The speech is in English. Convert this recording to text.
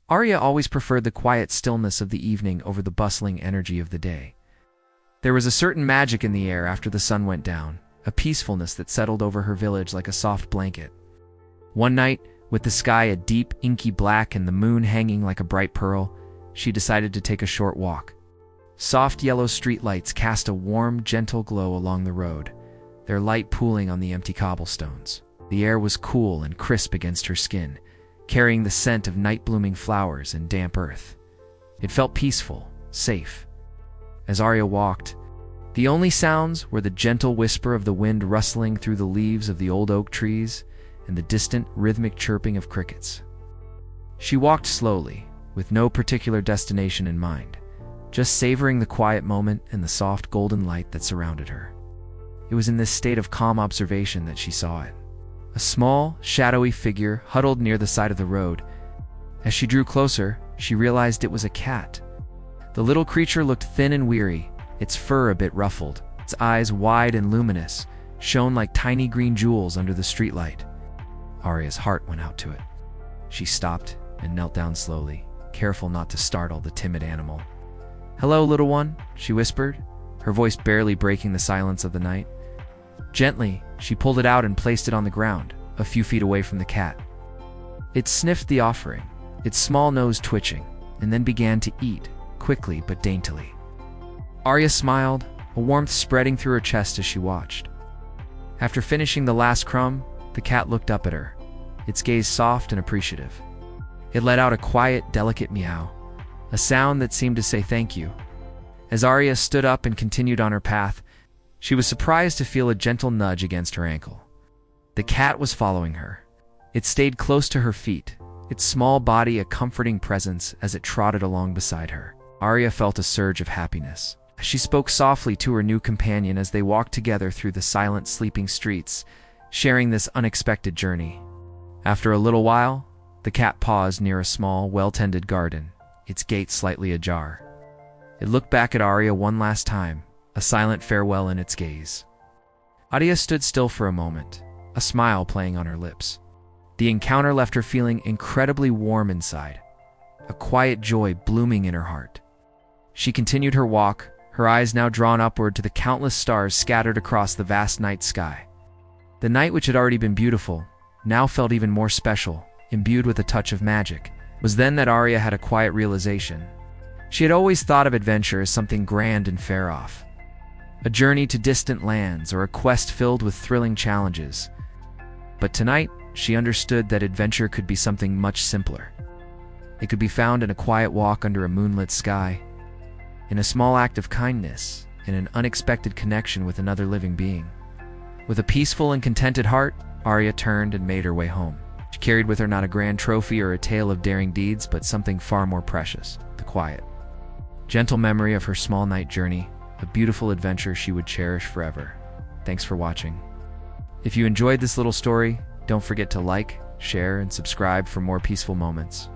Aria always preferred the quiet stillness of the evening over the bustling energy of the day. There was a certain magic in the air after the sun went down, a peacefulness that settled over her village like a soft blanket. One night, with the sky a deep, inky black and the moon hanging like a bright pearl, she decided to take a short walk. Soft yellow streetlights cast a warm, gentle glow along the road, their light pooling on the empty cobblestones. The air was cool and crisp against her skin, carrying the scent of night-blooming flowers and damp earth. It felt peaceful, safe. As Aria walked, the only sounds were the gentle whisper of the wind rustling through the leaves of the old oak trees and the distant, rhythmic chirping of crickets. She walked slowly, with no particular destination in mind, just savoring the quiet moment and the soft golden light that surrounded her. It was in this state of calm observation that she saw it. A small, shadowy figure huddled near the side of the road. As she drew closer, she realized it was a cat. The little creature looked thin and weary, its fur a bit ruffled, its eyes wide and luminous, shone like tiny green jewels under the streetlight. Aria's heart went out to it. She stopped and knelt down slowly, careful not to startle the timid animal. "Hello, little one," she whispered, her voice barely breaking the silence of the night. Gently, she pulled it out and placed it on the ground, a few feet away from the cat. It sniffed the offering, its small nose twitching, and then began to eat, quickly but daintily. Aria smiled, a warmth spreading through her chest as she watched. After finishing the last crumb, the cat looked up at her, its gaze soft and appreciative. It let out a quiet, delicate meow, a sound that seemed to say thank you. As Aria stood up and continued on her path, she was surprised to feel a gentle nudge against her ankle. The cat was following her. It stayed close to her feet, its small body a comforting presence as it trotted along beside her. Aria felt a surge of happiness. She spoke softly to her new companion as they walked together through the silent, sleeping streets, sharing this unexpected journey. After a little while, the cat paused near a small, well-tended garden, its gate slightly ajar. It looked back at Aria one last time, a silent farewell in its gaze. Aria stood still for a moment, a smile playing on her lips. The encounter left her feeling incredibly warm inside, a quiet joy blooming in her heart. She continued her walk, her eyes now drawn upward to the countless stars scattered across the vast night sky. The night, which had already been beautiful, now felt even more special, imbued with a touch of magic. It was then that Aria had a quiet realization. She had always thought of adventure as something grand and far off, a journey to distant lands or a quest filled with thrilling challenges. But tonight, she understood that adventure could be something much simpler. It could be found in a quiet walk under a moonlit sky, in a small act of kindness, in an unexpected connection with another living being. With a peaceful and contented heart, Aria turned and made her way home. She carried with her not a grand trophy or a tale of daring deeds, but something far more precious, the quiet, gentle memory of her small night journey, a beautiful adventure she would cherish forever. Thanks for watching. If you enjoyed this little story, don't forget to like, share, and subscribe for more peaceful moments.